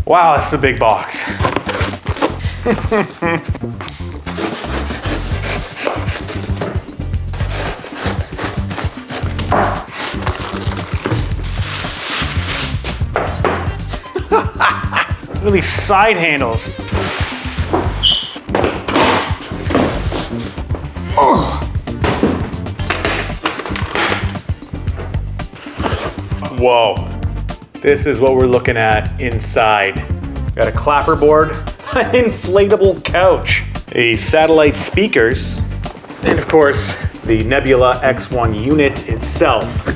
Wow, this is a big box. Look at these side handles. Whoa, this is what we're looking at inside. Got a clapperboard, an inflatable couch, a satellite speakers, and of course, the Nebula X1 unit itself.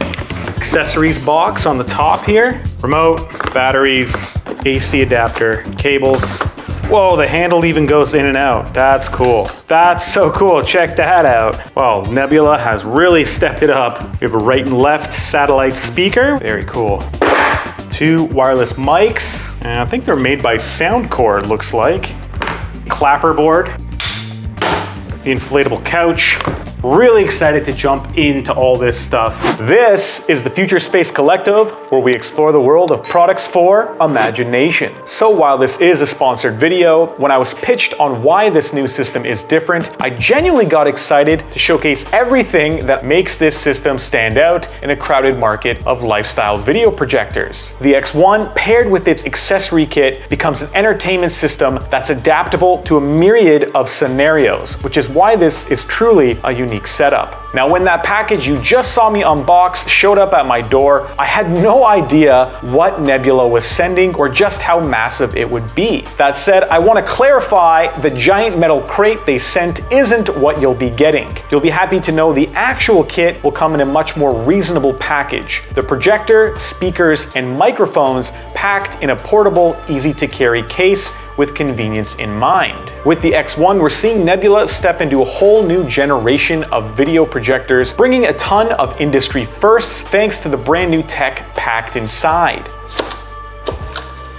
Accessories box on the top here, remote, batteries, AC adapter, cables. Whoa, the handle even goes in and out. That's cool. That's so cool, check that out. Well, Nebula has really stepped it up. We have a right and left satellite speaker, very cool. 2 wireless mics, and I think they're made by Soundcore, it looks like. Clapperboard, the inflatable couch. Really excited to jump into all this stuff. This is the Future Space Collective, where we explore the world of products for imagination. So while this is a sponsored video, when I was pitched on why this new system is different, I genuinely got excited to showcase everything that makes this system stand out in a crowded market of lifestyle video projectors. The X1, paired with its accessory kit, becomes an entertainment system that's adaptable to a myriad of scenarios, which is why this is truly a unique setup. Now, when that package you just saw me unbox showed up at my door, I had no idea what Nebula was sending or just how massive it would be. That said, I want to clarify the giant metal crate they sent isn't what you'll be getting. You'll be happy to know the actual kit will come in a much more reasonable package. The projector, speakers, and microphones packed in a portable, easy to carry case with convenience in mind. With the X1, we're seeing Nebula step into a whole new generation of video projectors, bringing a ton of industry firsts thanks to the brand new tech packed inside.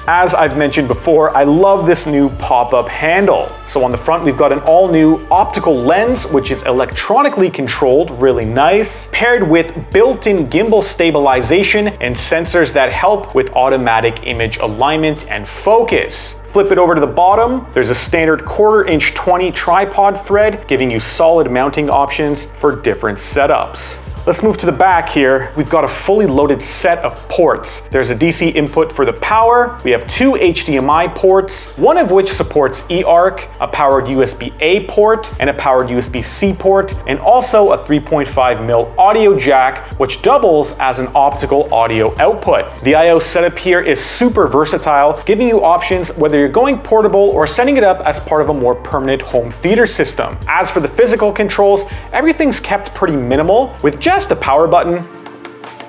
As I've mentioned before, I love this new pop-up handle. So on the front, we've got an all-new optical lens, which is electronically controlled, really nice, paired with built-in gimbal stabilization and sensors that help with automatic image alignment and focus. Flip it over to the bottom, there's a standard 1/4" 20 tripod thread, giving you solid mounting options for different setups. Let's move to the back here. We've got a fully loaded set of ports. There's a DC input for the power. We have 2 HDMI ports, one of which supports eARC, a powered USB-A port, and a powered USB-C port, and also a 3.5mm audio jack, which doubles as an optical audio output. The I/O setup here is super versatile, giving you options whether you're going portable or setting it up as part of a more permanent home theater system. As for the physical controls, everything's kept pretty minimal, with just a power button,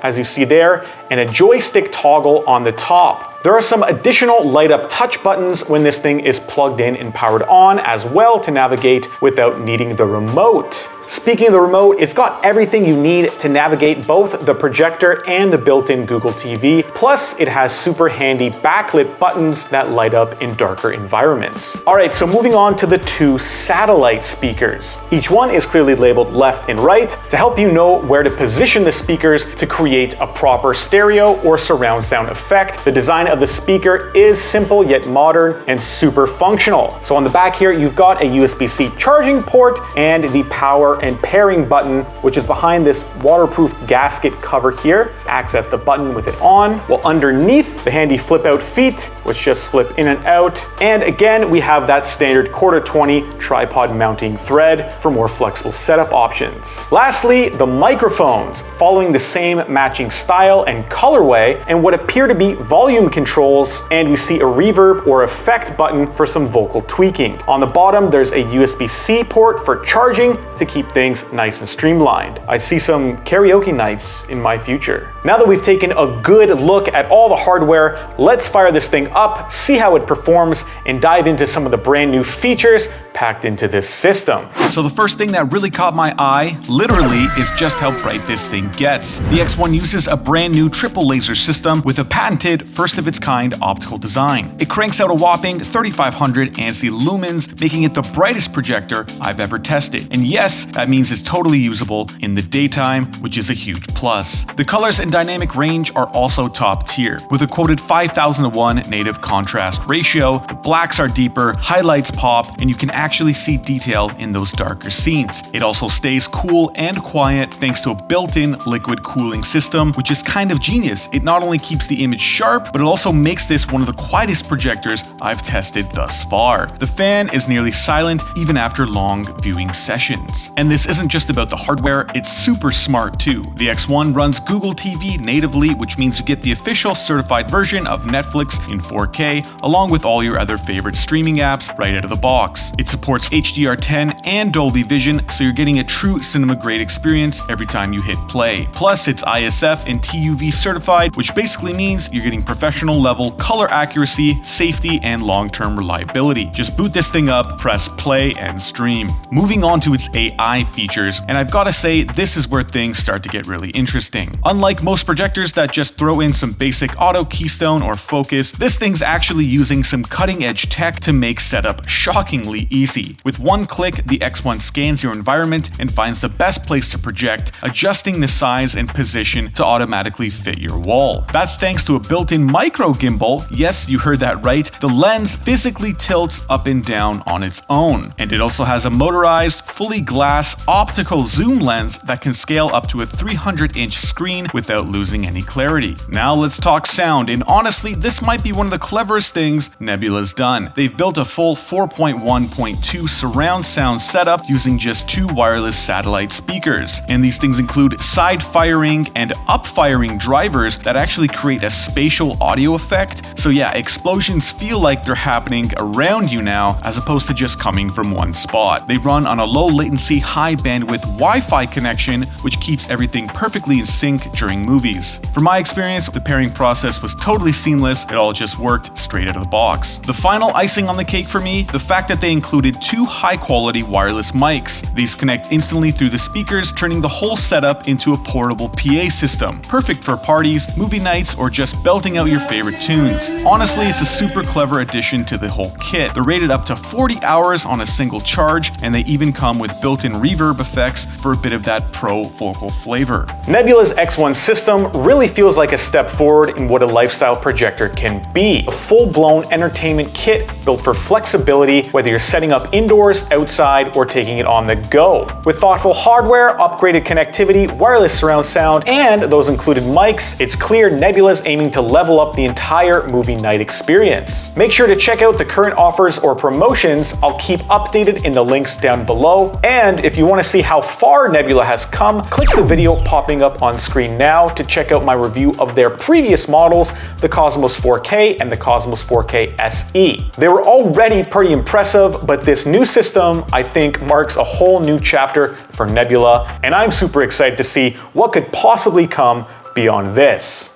as you see there, and a joystick toggle on the top. There are some additional light up touch buttons when this thing is plugged in and powered on as well to navigate without needing the remote. Speaking of the remote, it's got everything you need to navigate both the projector and the built-in Google TV. Plus, it has super handy backlit buttons that light up in darker environments. All right, so moving on to the 2 satellite speakers. Each one is clearly labeled left and right to help you know where to position the speakers to create a proper stereo or surround sound effect. The design of the speaker is simple yet modern and super functional. So on the back here, you've got a USB-C charging port and the power and pairing button, which is behind this waterproof gasket cover here. Access the button with it on. While underneath, the handy flip out feet, which just flip in and out. And again, we have that standard 1/4" 20 tripod mounting thread for more flexible setup options. Lastly, the microphones, following the same matching style and colorway, and what appear to be volume controls, and we see a reverb or effect button for some vocal tweaking. On the bottom, there's a USB-C port for charging to keep things nice and streamlined. I see some karaoke nights in my future. Now that we've taken a good look at all the hardware, let's fire this thing up, see how it performs, and dive into some of the brand new features packed into this system. So the first thing that really caught my eye, literally, is just how bright this thing gets. The X1 uses a brand new triple laser system with a patented, first-of-its-kind optical design. It cranks out a whopping 3500 ANSI lumens, making it the brightest projector I've ever tested. And yes, That means it's totally usable in the daytime, which is a huge plus. The colors and dynamic range are also top tier. With a quoted 5000:1 native contrast ratio, the blacks are deeper, highlights pop, and you can actually see detail in those darker scenes. It also stays cool and quiet thanks to a built-in liquid cooling system, which is kind of genius. It not only keeps the image sharp, but it also makes this one of the quietest projectors I've tested thus far. The fan is nearly silent even after long viewing sessions. And this isn't just about the hardware, it's super smart too. The X1 runs Google TV natively, which means you get the official certified version of Netflix in 4K, along with all your other favorite streaming apps right out of the box. It supports HDR10 and Dolby Vision, so you're getting a true cinema-grade experience every time you hit play. Plus, it's ISF and TUV certified, which basically means you're getting professional level color accuracy, safety, and long-term reliability. Just boot this thing up, press play, and stream. Moving on to its AI features, and I've gotta say, this is where things start to get really interesting. Unlike most projectors that just throw in some basic auto keystone or focus, this thing's actually using some cutting-edge tech to make setup shockingly easy. With one click, the X1 scans your environment and finds the best place to project, adjusting the size and position to automatically fit your wall. That's thanks to a built-in micro gimbal. Yes, you heard that right. The lens physically tilts up and down on its own. And it also has a motorized, fully glass optical zoom lens that can scale up to a 300-inch screen without losing any clarity. Now let's talk sound, and honestly, this might be one of the cleverest things Nebula's done. They've built a full 4.1.2 surround sound setup using just 2 wireless satellite speakers. And these things include side-firing and up-firing drivers that actually create a spatial audio effect. So yeah, explosions feel like they're happening around you now, as opposed to just coming from one spot. They run on a low-latency, high-bandwidth Wi-Fi connection, which keeps everything perfectly in sync during movies. From my experience, the pairing process was totally seamless. It all just worked straight out of the box. The final icing on the cake for me, the fact that they included 2 high-quality wireless mics. These connect instantly through the speakers, turning the whole setup into a portable PA system. Perfect for parties, movie nights, or just belting out your favorite tunes. Honestly, it's a super clever addition to the whole kit. They're rated up to 40 hours on a single charge, and they even come with built-in reverb effects for a bit of that pro vocal flavor. Nebula's X1 system really feels like a step forward in what a lifestyle projector can be. A full-blown entertainment kit built for flexibility, whether you're setting up indoors, outside, or taking it on the go. With thoughtful hardware, upgraded connectivity, wireless surround sound, and those included mics, it's clear Nebula's aiming to level up the entire movie night experience. Make sure to check out the current offers or promotions. I'll keep updated in the links down below. And if you want to see how far Nebula has come, click the video popping up on screen now to check out my review of their previous models, the Cosmos 4K and the Cosmos 4K SE. They were already pretty impressive, but this new system, I think, marks a whole new chapter for Nebula, and I'm super excited to see what could possibly come beyond this.